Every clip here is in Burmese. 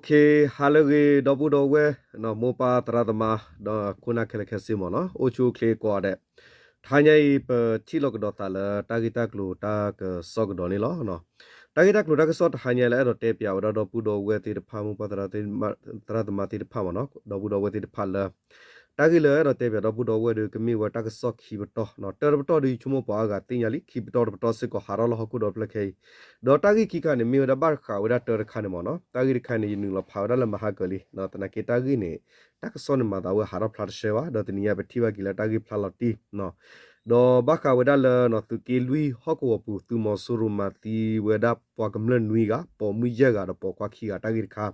Okay, halage double dowe no mopa tradama no kuna kele kesimo no ochu kle ko de thanya i pe chilok do tala tagita klu ta ke sok do ni lo no tagita klu ta ke sot thanya le do te pya do pu do we ti de pha mu pa tradama ti de pha no do pu do we ti de pha la tagile do te pya do pu do we de kemi wa ta ke sok khi to no ter to di chumo pa ga tin yali khi to se ko harol ho ku do ple khei do tagi ki ka ne mi da bar kha wa ter kha ne mo no tagi kha ne yin lo pha da la ma ka li no ta na ke tagi ne ta ke son ma da wa harap phla se wa do tin ya be thi wa ki la tagi phla lo ti no do ba ka wa da la no tu ke lui ho ko pu tu mo su ru ma ti wa da po kam le nui ga po mu ye ga do po kwa khi ga tagi kha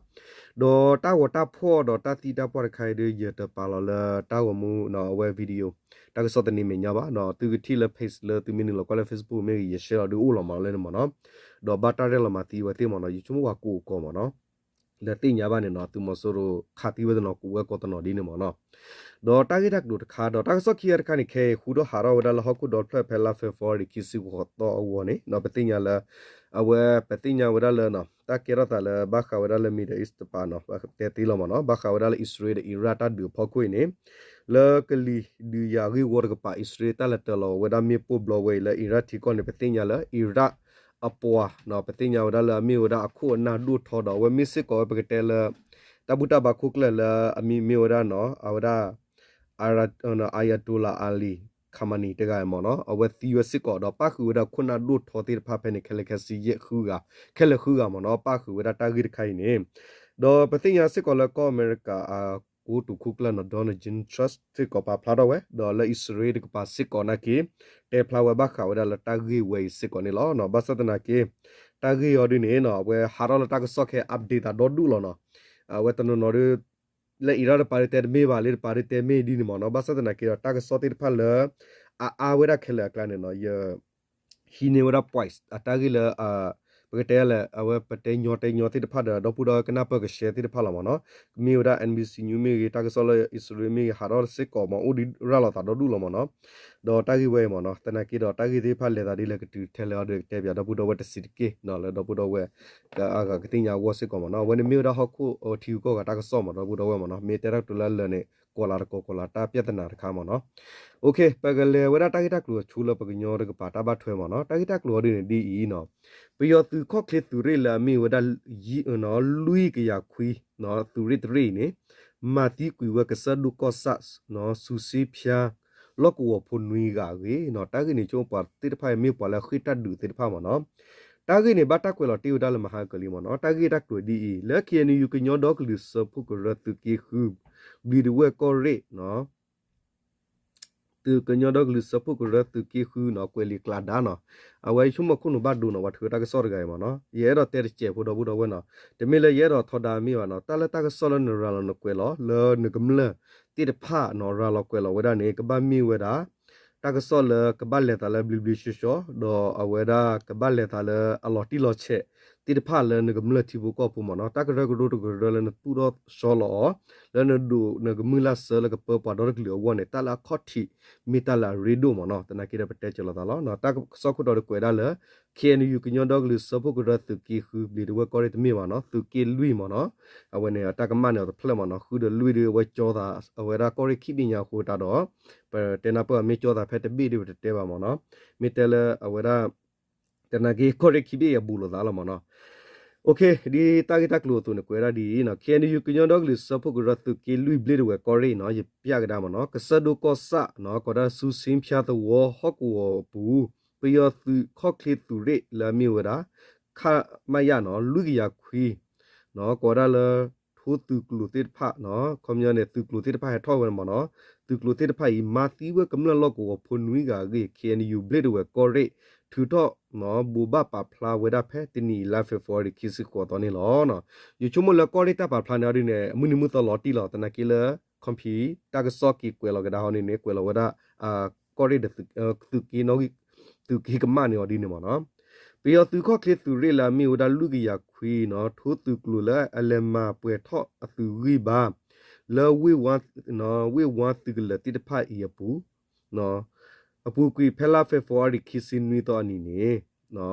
do ta wa ta pho do ta ti ta po khai de ye ta pa lo la ta wa mu no we video ta ke so ta ni me nya ba no tu ki thi la face le tu mi ni lo ko la facebook me ye share do u lo ma le mo no do ba ta re lo ma ti wa ti mo no yu chu mo wa ku ko mo no le ti nya ba ne no tu mo so ro kha ti wa no ku wa ko ta no di ne mo no do ta gi dak do kha do ta so khi er kha ni khe khu do ha ro wa da la ho ku do phe phe la phe for di ki si ko to wo ne no pa ti nya la awe pa ti nya wa da la no ta ke ra ta la ba kha wa da la mi de is pa no ba te ti lo mo no ba kha wa da la israel de irata du pho ku ne le kli du ya gi wo ga pa israel ta la ta lo wa da mi po blo we la irat ti ko ne pa ti nya la irat apwa no pa ti nya wa da la mi wa da khu na du tho do we mi si ko pa ke te la ta bu ta ba khu kla la ami mi wa da no awada ayatollah ali khamani te ga mo no awe ti wa sit ko do pa khu da khuna du tho ti pha phe ne khele khasi ye khu ga khele khu ga mo no pa khu da ta gi khai ne do pa ti nya sit ko la ko america ku tu khu kla no don jin trust ti ko pa phla do we do la israel ko pa sit ko na ki te phla wa ba kha wa da la ta gi we sit ko ne lo no ba sa ta na ki ta gi yo di ne no we ha ro la ta ko so khe update da do du lo no we ta no no le ira pare ter me ba le pare te me di ni mo no ba sa na ki ta ka so ti pha le a we ra khela kla ne no ye hi ne wa poise ata gi le pe te le a we pe te nyo ti pha da do pu do ka na pa ka share ti pha la mo no mi wa nbc new me ta ka so le israel me ha ro se ko mo u di ra la ta do du lo mo no do ta gi we mo no ta na ki do ta gi ti pha le ta di le ka tu the le de te bya do pu do we te si ki no le do pu do we ka ka ti nya wo se ko mo no we ne mi da ho ku o thi ko ka ta ka so mo do pu do we mo no me te ra tu la le ne ko la ta pya ta na kha mo no okay pa ga le we ra ta ki ta ku chu lo pa ga nyo de ka pa ta ba thwe mo no ta ki ta ku di ne di i no pi yo tu kho kle tu re la mi we da yi no lui ka ya khwi no tu ri tri ne ma ti ku we ka sa du ko sa no su si phya lo ko phu nui ga ge no ta gi ni cho pa ti ta phai mi pa la khwi ta du ti ta pha mo no ta gi ni ba ta ku lo ti u da la ma ha ka li mo no ta gi ta ku di i le ki ni yu ka nyo do ku lu so phu ko ra tu ki khu bi de we ko re no tu ka nyo do lu sa pu ku ra tu ki khu no kwe li kla da no a wai chu mo khu no ba du no wa thu ta ka so ga ma no ye ro te che pu do bu do we no de me le ye ro tho da mi wa no ta la ta ka so lo no ra lo no kwe lo le no ka mle ti de pha no ra lo kwe lo we da ne ka ba mi we da ta ka so le ka ba le ta le bli sho sho do a we da ka ba le ta le a lo ti lo che ti de pha le no ka mle ti bu ko pu mo no ta ka ro do le no tu do so lo le no du no ka mu la se le ka pa pa do ka le wo ne ta la kho thi mi ta la redo mo no ta na ki de pete che lo ta lo no ta so ku do ko da le kien yu ki nyon dog lu so pu ku da tu ki khu bi de we ko re mi ma no tu ki lui mo no a we ne ta ka ma ne to phle mo no khu de lui de we cho da a we da ko re ki bi nya khu ta do pe te na pa mi cho da phe te bi de te ba mo no mi te le a we da te na ki ko re ki bi ya bu lo da lo mo no okay di ta ki ta klo tu ne ko ra di no kien yu ki nyon dog lu so pu ku da tu ki lui ble de we ko re no ye pya ga da mo no ka sa do ko sa no ko da su sim phya to wo ho ku wo bu pi yo tu kho kle tu re la mi wa da kha ma ya no lu ki ya khwi no ko da le thu tu klu ti pha no khom ya ne tu klu ti pha ha tho wa mo no tu klu ti pha i ma ti we kam la lo ko phu nui ga ge kien yu ble de we ko re thu to no bu ba pa phla we da phe ti ni la fe for ki si ko to ni lo no yu chu mo la ko ri ta pa phla na ri ne mu ni mu to lo ti lo ta na ki le compi ta ka so ki kwe lo ga da ho ni ne kwe lo wa da ko ri de tu ki no tu ki ka ma ni o di ni mo no pi yo tu kho kle tu re la mi u da lu ki ya khwi no thu tu klu la ale ma pwe tho a tu ri ba le we want tu le ti de pha i pu no a pu kwi phela fe for ri ki sin ni to ani ne no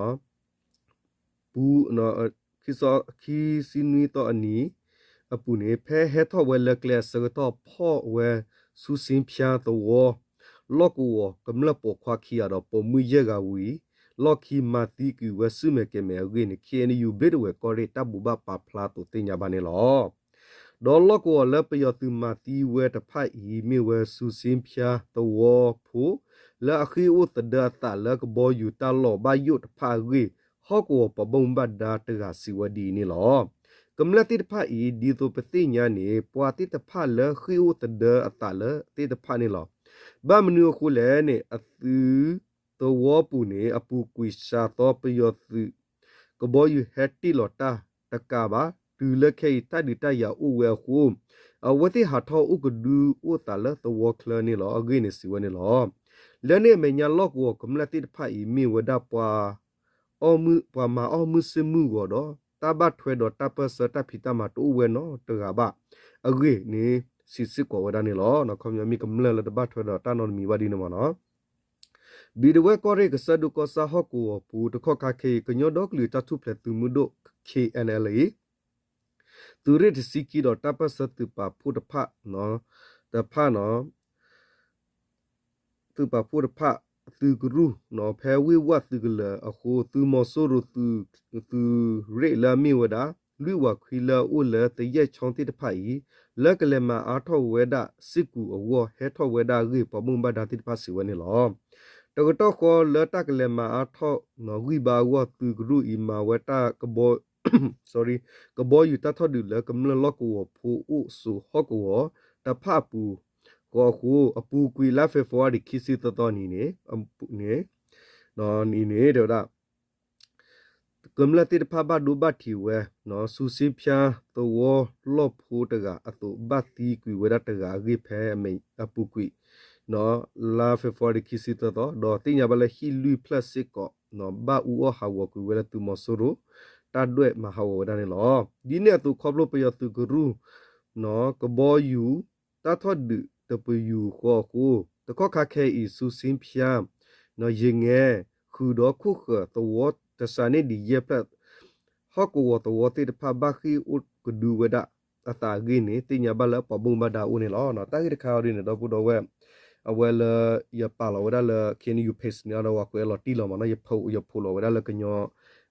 pu no ki sin ni to ani အပူနေဖဲဟဲထော့ဝဲလက်ကလစကတော့ဖော့ဝဲစူစင်းဖျားတော့လော့ကူကမ္လပေါ်ခွာခီရတော့ပေါ်မှုရကဝီလော့ခီမာတီကူဝဲဆုမဲကဲမဲဂင်းခေနယူဘစ်ဝဲကော်ရီတဘူဘပါဖလာတူတင်ညာပါနေလောဒေါ်လော့ကိုလက်ပယသူမာတီဝဲတဖိုက်ဤမြေဝဲစူစင်းဖျားတော့ဖိုလာခီဥတဒတာလကဘောယူတလောဘယုတဖာဂီဟောကိုပဘုံဘတ်ဒါတကစီဝဒီနေလောကမ္လတိတဖာဤဒီတိုပတိညာနေပွာတိတဖာလခီဥတဒအတလတိတဖာနေလောဘာမနူခုလဲနေအသူတော့ပူနေအပူကွီရှာတော့ပယောသူကဘောယူဟက်တီလောတာတကဘာတူလခေတဒီတရဥဝဲခုအဝတိဟာထောဥကဒူဥတလတော့ခလနေလောအဂိနေစီဝနေလောလဲနေမညာလော့ကိုကမ္လတိတဖာဤမီဝဒပွာအောမှုပွာမာအောမှုစမှုကိုတော့တဘတ်ထွဲတော့တပစတဖိတမတူဝဲနော်တကဘာအဂိနေစစ်ကိုဝဒနေလောနော်ခမမီကမ္လလတဘတ်ထွဲတော့တနော်မီဝဒီနမနော်ဘီဒဝဲကောရဲကဆဒုကောဆာဟကူပူတခော့ခခေကညောဒောကလူတထုဖလက်သူမှုဒို KNLA သူရစ်စီကီတော့တပစတူပါဖုဒဖနော်တဖနော်သူပါဖုဒဖသူဂရုနော်ဖဲဝိဝတ်သူကလအခုသူမဆိုရသူရေလာမီဝဒါလူဝခွီလာအိုလတရဲ့ချောင်းတိတဖိုင်လက်ကလမအားထောဝဲဒစစ်ကူအဝဟဲထောဝဲဒဂိပမုံဘဒါတိတဖစီဝနေလောတကတော့ခေါ်လတကလမအားထောနော်ဂိဘာဝသူဂရုအီမာဝတာကဘော sorry ကဘောယူတထောဒူလကမလလကောဖိုအိုဆူဟကောတဖပူကိုခုအပူကွီလာဖေဖော်ဒီခီစီတတော်နီနေအပူနေနော်နီနေတော့ဒါကမ္လတိဖဘဒူဘတီဝဲနော်ဆူစီဖျာတော့လော့ဖိုတကအတူဘတ်တီကွီဝရတကဂိဖဲမေအပူကွီနော်လာဖေဖော်ဒီခီစီတတော်ဒေါ်တင်ညာဘလဟီလူပလတ်စစ်ကောနော်ဘာဦးဟာဝကွီဝရတူမဆိုရိုတတ်တွေ့မဟာဝဒနေလောဒီနေ့သူခေါပလို့ပြရသူဂရုနော်ကဘောယူတတ်ထော့ဒတပယူခေါ်ကိုတခော့ခခဲအီဆူစင်းဖျားနော်ရင်ငယ်ခူတော့ခုခတော့တစနေဒီရပဟောကောတော့တေဖဘခီဥကဒူဝဒအတာဂိနေတင်ညာဘလပဘုံဘဒါဦးနေလောနော်တာဂိတခါရင်းတော့ပူတော့ဝဲအဝဲလရပါလောဝဒလခင်ယူဖေ့နေတော့ကွဲလော်တီလောမနော်ရဖိုးရဖိုးလောဝဒလကညော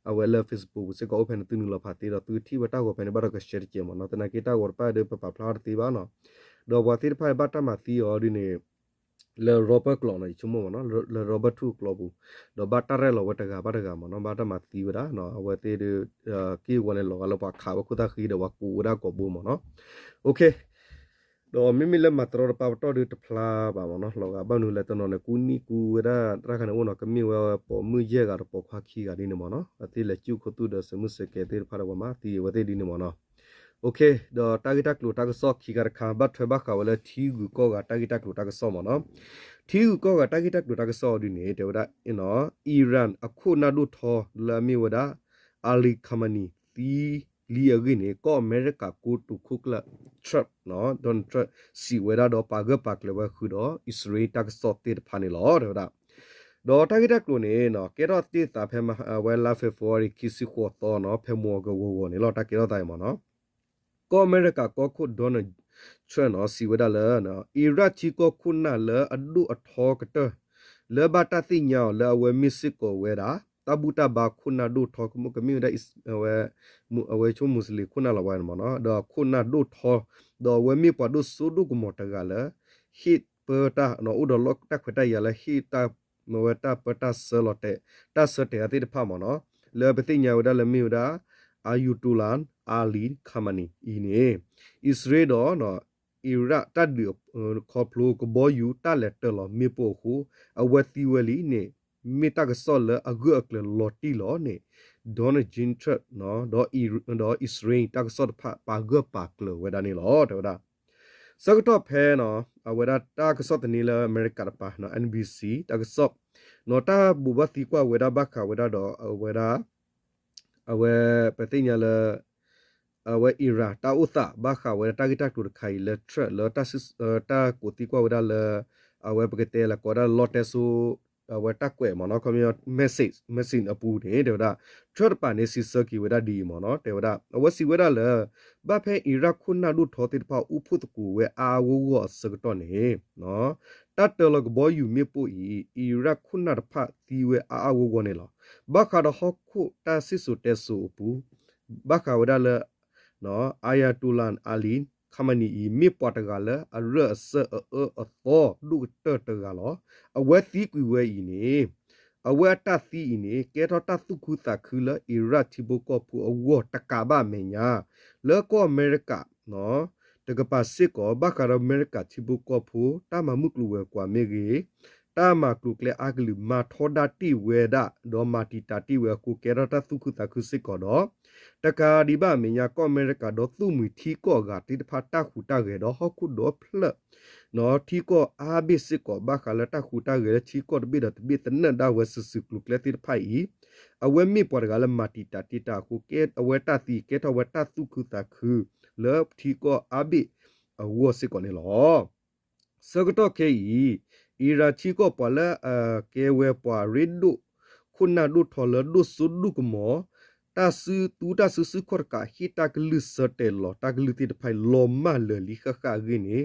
အဝဲလ Facebook စကောဖန်တူနူလဖာတီတော့သူတီဝတာကိုဖန်ဘရကရှယ်ချေမနော်တနကေတာဝရပါဒေပပဖလာတီပါနော်တော့ဝတိဖိုင်ဘတ်တမတီအော်ဒီနေလေရောဘတ်ကလောနော်ချုံမနော်လေရောဘတ်2ကလောဘူးတော့ဘတ်တရဲလောဝတကဘတ်ကမနော်ဘတ်တမတီဝဒါနော်အဝဲတီကီဝလဲလောကလောပါခါဘခုတာခီတော့ကူဒါကိုဘူးမနော်โอเคတော့မိမိလက်မတော်ပါတော့ဒီတဖလာပါမနော်လောကဘာနူလက်တော့နေကူနီကူဝရတရခဏဝနော်ကမီဝပေါ်မှုရဲကတော့ပေါ်ခွာခီကဒီနေမနော်အတိလက်ကျုခတုဒစမှုစကေတေဖာရဝမတီဝတေဒီနေမနော်โอเคတော့တာဂက်တက်လိုတာကဆော့ခီကရခါဘတ်ထွဲဘခါဝလဲထီဂူကောကတာဂက်တက်လိုတာကဆော့မနော်ထီဂူကောကတာဂက်တက်လိုတာကဆော့ဒီနေတေဝဒအင်းနော်အီရန်အခုနာဒုထောလာမီဝဒအာလီခမနီတီလီအဂိနေကောအမေရိကကိုတူခုကလထရပ်နော်ဒွန်ထရပ်စီဝဲဒါတော့ပါဂပတ်လေဝခုတော့အစ္စရေးတက်ဆော့တေဖာနေလောတော့ဒါတော့တာဂက်တက်လိုနေနော်ကေတော့တေတာဖဲမဝဲလာဖေဖော်ရီကီစီခေါ်တော့နော်ဖဲမောကဝဝနေလောတာကေတော့တိုင်မနော်ကောအမေရိကကောခုဒေါ်နယ်ထရနော်စီဝဒါလနော်အီရတ်ချီကောခုနာလအဒုအထောကတလေဘတာတိညာလဝဲမစ်စစ်ကိုဝဲတာတဘူတာဘာခုနာဒုထောကမကမီဒါဝဲချုံမွတ်စလီခုနာလဝဲမနော်ဒါခုနာဒုထောဒါဝဲမီပဒုဆုဒုကမတကလဟစ်ပတာနော်ဥဒလောကတခွတရလဟိတာမဝတာပတာဆလတဲ့တဆတဲ့အတိတဖမနော်လေဘတိညာဝဒါလမီဒါအာယူတူလန်အာလီခမနီအင်းနေအစ္စရေးတော့နော်အီရတ်တတ်ဒီခေါပလိုကဘောယူတလက်တလမေပိုခုအဝတီဝလီနေမေတကဆောလအဂုအကလလော်တီလောနေဒေါ်နဂျင်ထရနော်ဒေါ်အစ္စရေးတကဆောပါဂပါကလဝဒနေလောတော့ဒါစကတော့ဖဲနော်အဝဒတာကဆောတနီလအမေရိကပါနော် NBC တကဆောနော်တာဘူဘတီကွာဝဒဘခဝဒတော့ဝဒအဝဲပတိညာလအဝဲအီရာတာဥသဘာခဝဲတာဂီတာတူခိုင်လက်ထရလတာစစ်တာကိုတီကွာဝဒါလအဝဲပကတဲ့လကောဒါလော်တက်ဆူ ဝတ်တက်ကွဲမနော် community message အပူနေတယ်ဒါ third party sisaki ဝဒဒီမနော်တယ်ဒါဝစီဝဒလဘဖဲအီရတ်ခုနာဒုထောတိဖာဥဖုတကူဝဲအာဝဝစကတော့နေနော်တတ်တလကဘောယူမြေပူအီရတ်ခုနာဖာတီဝဲအာဝဝနေလားဘခါဒဟခုတာစစ်စုတဲဆူပူဘခါဝဒလနော်အာယာတူလန်အာလီခမနီမြေပေါ်တကလည်းအရဆအသောဒုတတကလောအဝဲသီကွေဝဲဤနေအဝဲတသီဤနေကဲတော့တသုခုတခုလအီရတ်တီဘကောပူအဝတကဘာမညာလောကောအမေရိကနော်တကပါစစ်ကောဘခါရအမေရိကတီဘကောပူတာမမှုကလူဝဲကွာမေကြီးတာမကလုကလေအကလူမာထောဒတိဝဲဒဒေါ်မာတီတာတိဝဲကိုကဲတော့တသုခုတခုစစ်ကောတော့တကာဒီဘာမညာကောအမေရိကတော့သူ့မီထီကောကတိတဖတ်တခုတကေတော့ဟခုတော့ဖလနော်ထီကောအာဘစ်စစ်ကောဘခါလတခုတကေချီကောတဘိဒတဘိတနဒါဝဆစကလုကလေတိဖိုင်အဝဲမီပေါ်ကလည်းမာတီတာတိတာကိုကဲအဝဲတတိကဲတော့ဝဲတသုခုတခုလောထီကောအာဘစ်အဝစစ်ကောနေလောစကတော့ကေအီရာချီကောပလာကေဝဲပွာရစ်ဒုခုနာဒုထော်လဒုဆုဒုကမောတာဆူတူတာဆူဆူခေါ်ကာဟီတာကလူစတဲလောတာကလူတိတဖိုင်လောမလလီခခဂင်းနေ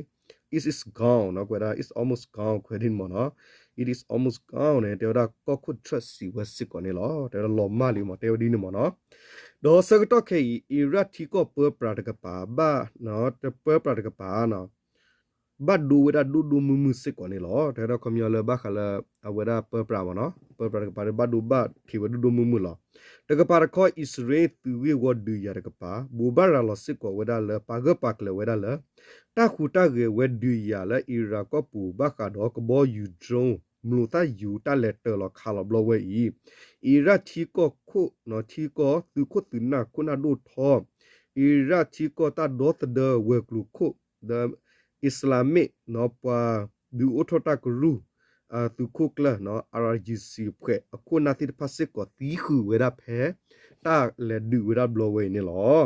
is gone နော်ကွာ is almost gone ခွေdin မနော် it is almost gone နဲ့တော်တာကောခု trust စီဝစစ်ကောနေလောတော်လောမလီမတော်ဒီနေမနော်ဒေါ်စကတော့ခေအီရတ်တီကောပပရာတကပါဘာနော်တပပရာတကပါနော်ဘတ်ဒူဝဒဒူမမှုစစ်ကောနေလောတော်ကမြလဘခလာအဝဒပပရာမနော်ပပရာတကပါဘတ်ဒူဘတ်ခီဝဒူမမှုလောတကပါရခောဣစရေသူဝေဝဒူရတကပါဘူဘာရလစစ်ကောဝဒလပါဂပတ်လဝဒလတခုတကေဝဒူရလအီရာကောပူဘခါတော့ကဘောယူဒရုံမလူတာယူတလက်တလခါလဘလဝဲအီရာချီကောခုနော်ချီကောသူခုတနာခုနာဒိုထောအီရာချီကောတာဒေါတ်ဒဝဲကလူခုဒအစ္စလာမစ်နော်ပွာဒူအိုထတာကရူသူခုကလနော် RGC ဖွဲ့အခုနာတိဖစစ်ကိုတီခူဝဲရဖဲတာလေဒူဝဲရဘလဝဲနေလော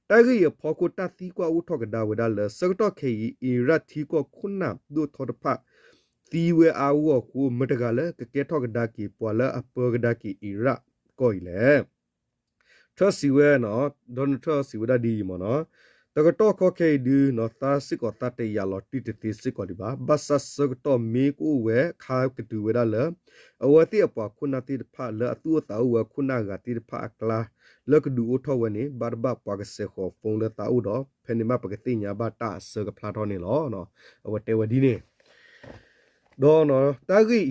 တာဂီရဖောကိုတာတီကွာဥထောကဒါဝဲဒါလစကတော့ခေအီရတ်တီကိုခုနာဒူထောတဖတီဝဲအာဝခုမတကလည်းကကဲထောကဒါကီပွာလာအပကဒါကီအီရတ်ကိုလေထစီဝဲနော်ဒွန်ထစီဝဲဒါဒီမနော်တကတော့ခောခေဒူနော်သာစစ်ကိုတတ်တရလောတိတတိစစ်ကိုဒီပါဘဆဆကတော့မေကိုဝဲခါကတူဝဲဒါလအဝတိအပွားခုနာတိဖာလအတူတာဝခုနာကတိဖာအကလာလကဒူအထောဝနေဘာဘပွားကဆေခေါဖုန်လတာဥတော့ဖနေမပကတိညာဘတာဆကဖလာတော်နေလောနော်အဝတေဝဒီနေဒေါ်နော်တာဂီ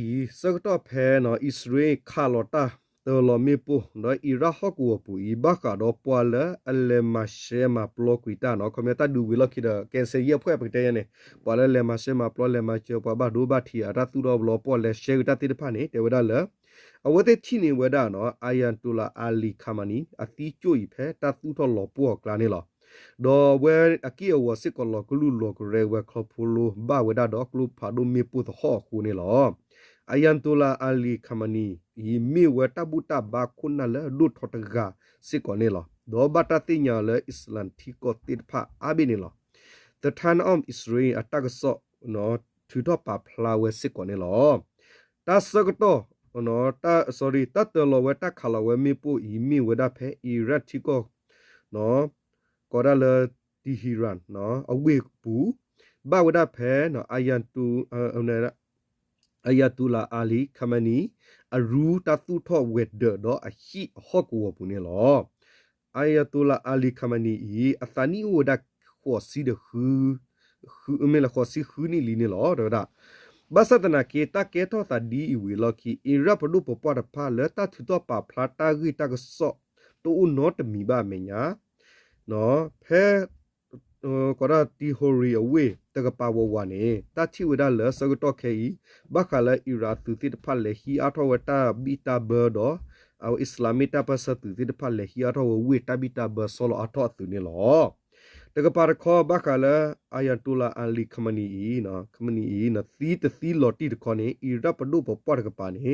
စကတော့ဖဲနော်ဣစရေခါလောတာတော်လမီပူနော်အီရာဟကူပူဤဘကတော့ပွာလအလေမရှေမပလောကွီတာနော်ခမတာဒူဝီလခိဒကန်ဆယ်ရဖွဲ့ပကတဲ့ရနေပွာလလေမရှေမပလောလေမချေပွာဘဒူဘထီအရတူတော်ဘလောပွာလေရှေတာတိဖာနေတေဝဒါလအဝတဲ့ချီနေဝဒါနော်အာယန်တူလာအာလီခမနီအတီကျိုဤဖဲတတူတော်လောပွာကလာနေလောဒေါ်ဝဲအကီအဝစစ်ကလောကလူလောကရဲဝဲခလဖူလိုဘာဝဒါဒေါကလူဖာဒိုမီပူသဟောခုနေလောအယန်တူလာအာလီခမနီဤမီဝတဘူတာဘာခုနလဒုထတဂါစစ်ကောနေလောဒေါ်ဘတာတိညာလအစ္စလမ်တီကိုတိဖာအဘိနေလော the turn of Israel attack so no to top pa flower sit ko ne lo ta sagato no ta sorry ta te lo we ta khala we mi pu i mi we da phe irat ti ko no ko da le ti hiran no awe pu ba we da phe no ayan tu ne ayatullah ali khamenei aru ta tu tho we de do a hi hok ko pu ne lo ayatullah ali khamenei i athani wo daขอซีเดคือเมละขอซีคือนี่ลีนี่หรอเด้อดาบาสตนาเกตาเกทอตาดีอีวีลอคีอิราปดุปปอดพาเลตาทุตอปาพลาตากีตากซอตูอุนอตมีบาเมญาเนาะเพก็ราตีโฮรีอเวตะกปาววาเนตาชิวดาเลสกตอเคอีบาคาเลอิราตุติตพาเลฮีอาทอวตาบิตาเบอดอเอาอิสลามิตาปะสตุติตพาเลฮีอาทอวเวตาบิตาเบอซอลอาทอตุนี่หรอตะกปาระคอบากาลอายาตุลาอาลีคมนีอีนะคมนีอีนะตีตตีลอติตะคอนีอิราปดุปปอตะกปานี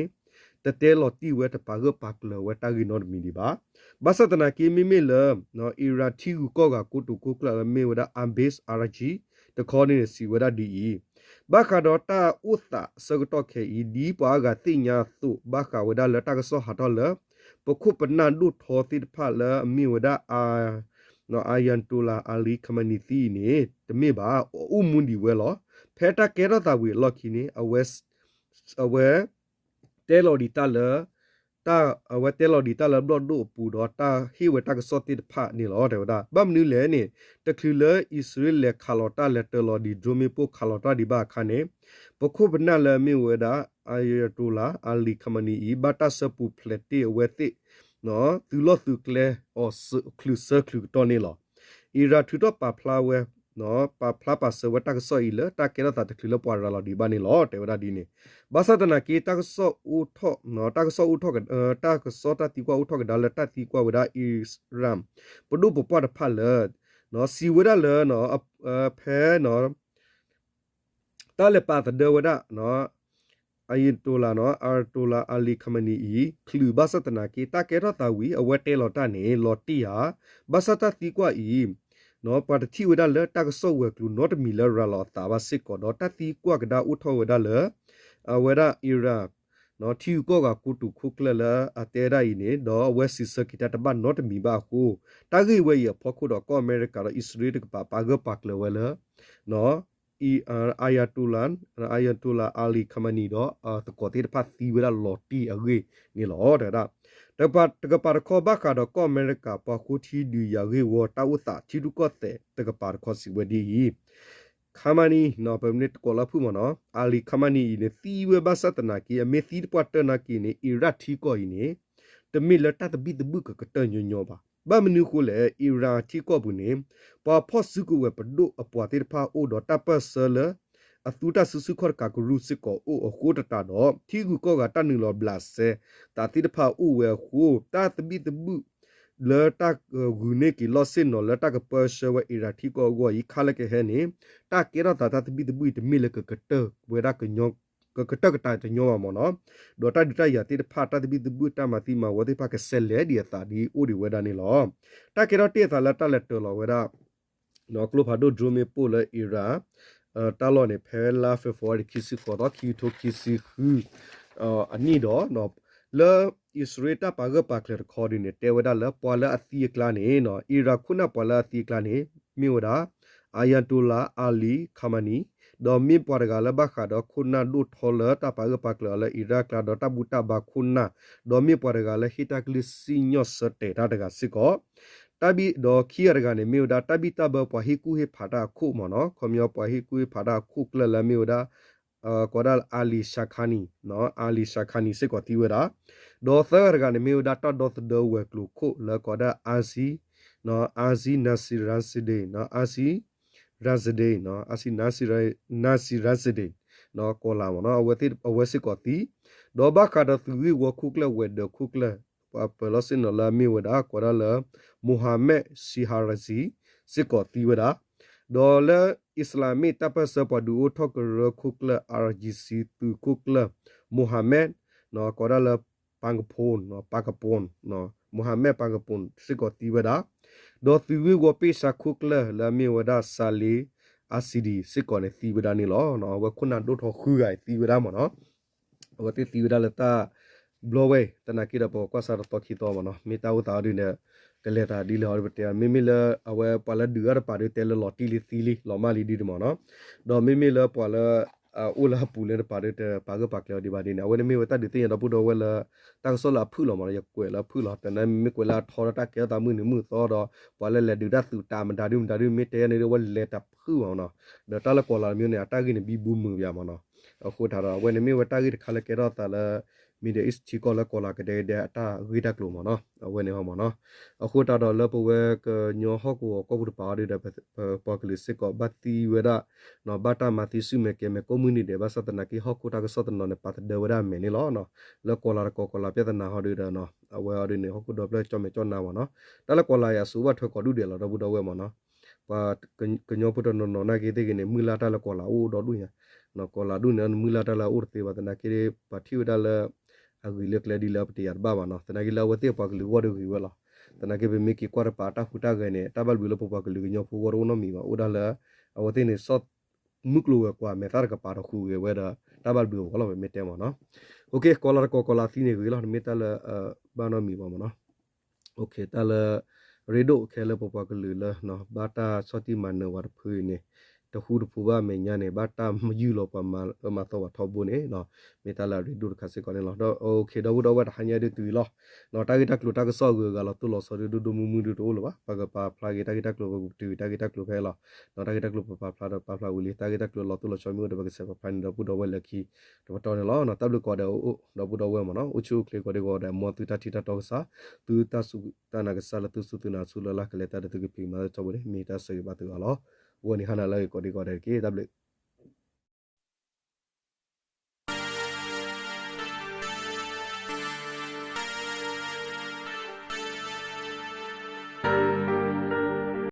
ตะเตลอติเวตะปาเกปากลเวตากินอดมีดิบาบาสตนากีมิมิเลนะอิราทิกุก็กะกุตุกุกลาเมวดาอัมเบสอาราจีตะคอนีสีเวดาดี ဘာခါတော့တာဥတာစကတော့ခေဤဒီပွားကတိညာသူဘာခါဝဒါလတာကဆောဟာတော့လပခုပနာဒုထောတိဖာလအမီဝဒါအာနော်အာယန်တူလာအာလီခမနီတီနေတမေပါဥမွန်ဒီဝဲလောဖဲတာကဲရတာဝီလော်ခီနေအဝက်အဝဲတဲလော်ဒီတာလတာအဝဲတဲလော်ဒီတာလဘဒိုပူတော့တာဟီဝဲတာကစောတိဖာနေလောတဲ့ဒါဘမ်နူလဲနေတခလူလအစ္စရေးလက်ခါလော်တာလက်တလော်ဒီဒိုမီပိုခါလော်တာဒီဘာခါနေပခုပနာလမီဝဲဒါအာယတူလာအာလီခမနီဤဘတာစပူဖလက်တီဝဲတိနော်သူလောသူကလဲအော်ခလူဆာခလူတော်နေလောအီရာထူတော့ပါဖလာဝဲနော်ပါဖလာပါဆဝတာကဆော်ဤလတာကဲရတာတခလူလပွာရလာဒီဘာနေလောတဲ့ဝဒါဒီနေဘာသာတနာကေတာကဆော့ဦးထော့နော်တာကဆော့ဦးထော့ကတာကဆော့တာတီကွာဦးထော့ကဒါလတာတီကွာဝဒါအီရမ်ပဒုပပွားတဖလနော်စီဝဒါလနော်ဖဲနော်တာလေပါတဒဝဒါနော်အယင်တိုလာနော်အာတိုလာအာလီခမနီဤခလူဘာသတနာကေတာကဲရတာဝီအဝဲတဲလော်တာနေလော်တီယာဘာသတာတီကွာဤနော်ပါတတိဝဒါလတာကဆော့ဝဲကလူနော်တမီလာရာလော်တာဘာစစ်ကောတော့တတီကွာကဒါဦးထောဝဒါလဝဲဒါအီရာနော်ထီကောကကုတုခုကလလအတဲရိုင်နေတော့ဝက်စစ်စကီတတဘတ်နော်တမီဘာခုတာဂိဝဲရဖခုတော့ကောအမေရိကတော့အစ္စရေးကပါဂပတ်လဝဲလနော်အာယတူလာအာလီခမနီတော့တကောတိဖတ်သီဝဲလော်တီအဂေနေလောတဲ့ဒါတပတ်ခေါ်ဘခါတော့ကောအမေရိကပခုတီဒီယာဂေဝတာဝတာချီဒုကောတဲ့တကပါခေါ်စီဝဒီခမနီနော်ပမနစ်ကောလာဖူမနော်အာလီခမနီနေသီဝဲဘသတနာကီအမေသီပတ်တနာကီနေအီရတ်ထီကိုဤနေတမီလတတဘိတဘုကကတညညောပါဘာမနုခုလေအီရာထီကောဘူးနေပါဖော့စုကဝဲပဒုအပွားတေဖာအိုဒတာပဆလအတူတာစုစုခေါ်ကာကရုစစ်ကိုအိုအခုတတာတော့ထီကူကောကတနုလောဘလဆေတာတိတဖာအိုဝဲခုတာတဘိတဘုလေတာဂူနေကီလောစင်နော်လေတာကပရှဝဲအီရာထီကောကိုဤခါလကဟဲနေတာကေရတာတဘိတဘုတမီလကကတဝဲရကညောကတကတာတညောမနော်ဒေါ်တာဒီတရတိဖာတာတဘိတဘုတမတိမဝတိဖာကဆဲလေဒီတာဒီအိုဒီဝဲဒါနေလောတာကေရတေတာလတာလက်တော်လောဝဲဒါနော်ကလုဖာဒိုဒရိုမီပိုလေအီရာတာလောနေဖဲလာဖေဖော်ရီခီစီခေါ်တော့ခီထိုခီစီဟူအနီတော့နော်လေဣစရေတာပါဂပါကလခေါ်ဒီနေတေဝဒါလပွာလာအသီကလာနေနော်အီရာခုနပွာလာအသီကလာနေမြို့ဒါအာယတူလာအာလီခမနီဒေါ်မီပွာရဂလာဘခါတော့ခုနဒုထောလတာပါဂပါကလလေအီရာကလာတော့တဘူတာဘခုနဒေါ်မီပွာရဂလာဟီတာကလစီညော့စတေတာတကစစ်ကောတဘီဒေါ်ခီရကနေမြို့ဒါတဘီတဘပွာဟီကူဟေဖာတာခုမနော်ခမျောပွာဟီကူဟေဖာတာခုကလလမြို့ဒါကောဒါအာလီရှာခါနီနော်အာလီရှာခါနီစစ်ကောတီဝဒါဒေါ်သရကနေမြို့ဒါတဒေါ်သဒဝဲကလူခုလကောဒါအာစီနော်အာစီနာစီရန်စီဒေနော်အာစီရာဇဒေနော်အာစီနာစီရာဇဒေနော်ကောလာမနော်အဝဲစစ်ကောတီဒေါ်ဘခါဒသူဝီဝခုကလဝဲဒခုကလပလစင်နလာမီဝဒါကောဒါလမူဟာမက်စီဟာရစီစစ်ကောတီဝဒါဒေါ်လာအစ္စလာမီတပ်ပစပဒူထောက်ကရခုကလ RGC တူခုကလမူဟာမက်နော်ကောဒါလပန်ကပွန်နော်ပါကပွန်နော်မူဟာမက်ပန်ကပွန်စစ်ကောတီဝဒါဒေါ်သူဝီဝပိစာခုကလလာမီဝဒါဆာလီအစီဒီစစ်ကောနေတီဝဒါနေလောနော်ဝခုနဒိုထောခူဂိုင်တီဝဒါမနော်ဝတိတီဝဒါလတာဘလောဝဲတနာကိရပေါ်ကွာစာတော့ခိတော့မနော်မေတာဝတာဒီနေကလေတာဒီလော်ဘတဲမိမိလအဝဲပလာဒူရပါရတဲလော်တီလီသီလီလော်မာလီဒီမနော်ဒေါ်မိမိလပလာအိုလာပူလေပါရတဲပါကပါကလော်ဒီပါဒီနေအဝဲမိဝတာဒီတင်တော့ပူတော့ဝဲလာတန်ဆောလာဖူလော်မရကွယ်လာဖူလော်တနမိကွယ်လာထော်တာကဲတာမှုနမှုသောတော့ပလာလေဒူဒတ်သူတာမဒါဒူမေတဲနေဝဲလေတာဖူအောင်နော်ဒေါ်တလကောလာမျိုးနေအတာကိနေဘီဘူးမှုပြမနော်အခုထားတော့ဝဲနေမိဝတာကိခါလေကဲတော့တာလာမီဒီအစ်ချီကောလာကောလာကတဲ့တဲ့အတာဂိတကလိုမနော်ဝဲနေဟောမနော်အခုတာတော့လပဝဲကညောဟောကိုကောဘူးပါရတဲ့ပကလစ်စကောဘတ်တီဝဲဒါနော်ဘတာမတိစုမေကေမေကွန်မြူနတီဘာစတနာကီဟောကိုတာကစတနော်နေပတ်တဲ့ဝဲဒါမဲနေလောနော်လကောလာကောလာပြတဲ့နာဟောတဲ့နော်အဝဲရနေဟောကိုတော့ပလက်ချမေချောနာမနော်တလကောလာရဆူဘတ်ခေါ်ဒူတယ်လောတော့ဘူးတော့ဝဲမနော်ပါကညောပတနော်နာကေတဲ့ကနေမူလာတလကောလာအိုတော့ဒူရနော်ကောလာဒူနမူလာတလာအိုတေဝတနာကေပါတီဝဒါလအဂီလက်လက်ဒီလပ်တီရဘာမနော်တနဂီလာဝတိပကလူဝဒဂီဝလာတနဂီဘမီကီကွာပါတာဖူတာကနေတဘလဘီလပပကလူညောဖူဝရောနမီမဥဒါလာအဝတိနေစော့ มุกลัวกว่าเมตากับปาร์คูเวดาตาบัลบิวก็เราไม่เต็มเนาะโอเคกอลาร์กอลาซีเนี่ยก็เราไม่ตาละบ้านมีบ้างเนาะโอเคตาละเรโดแค่ละปปากลือละเนาะบาตาสติมันเนวัดพื้นเนี่ยตะคูดผู้ว่าเมียเนี่ยบาตามาอยู่หลบมาตัวทบุเนี่ยเนาะเมตาละเรโดคัสก่อนเนาะโอเคดาวดาวหันยาดูตุยละเนาะตากิตากลุตากสอกูกันละตุลสอดูดูมุมดูตัวหรอวะปากปาพลากิตากิตากลุตุยตากิตากลุเพละ nota kita klub pa uli ta kita klub lo tu lo chomi de ba se pa plan da pu do we la ki do to ne lo no tab lu ko de o do pu do we mo no u chu kle ko de ko de mo tu ta ti ta to sa tu ta su ta na ga sa la tu su tu na su la la ka le ta de tu ki pi ma to bo de mi ta se ba tu lo wo ni hana la ko de ki tab lu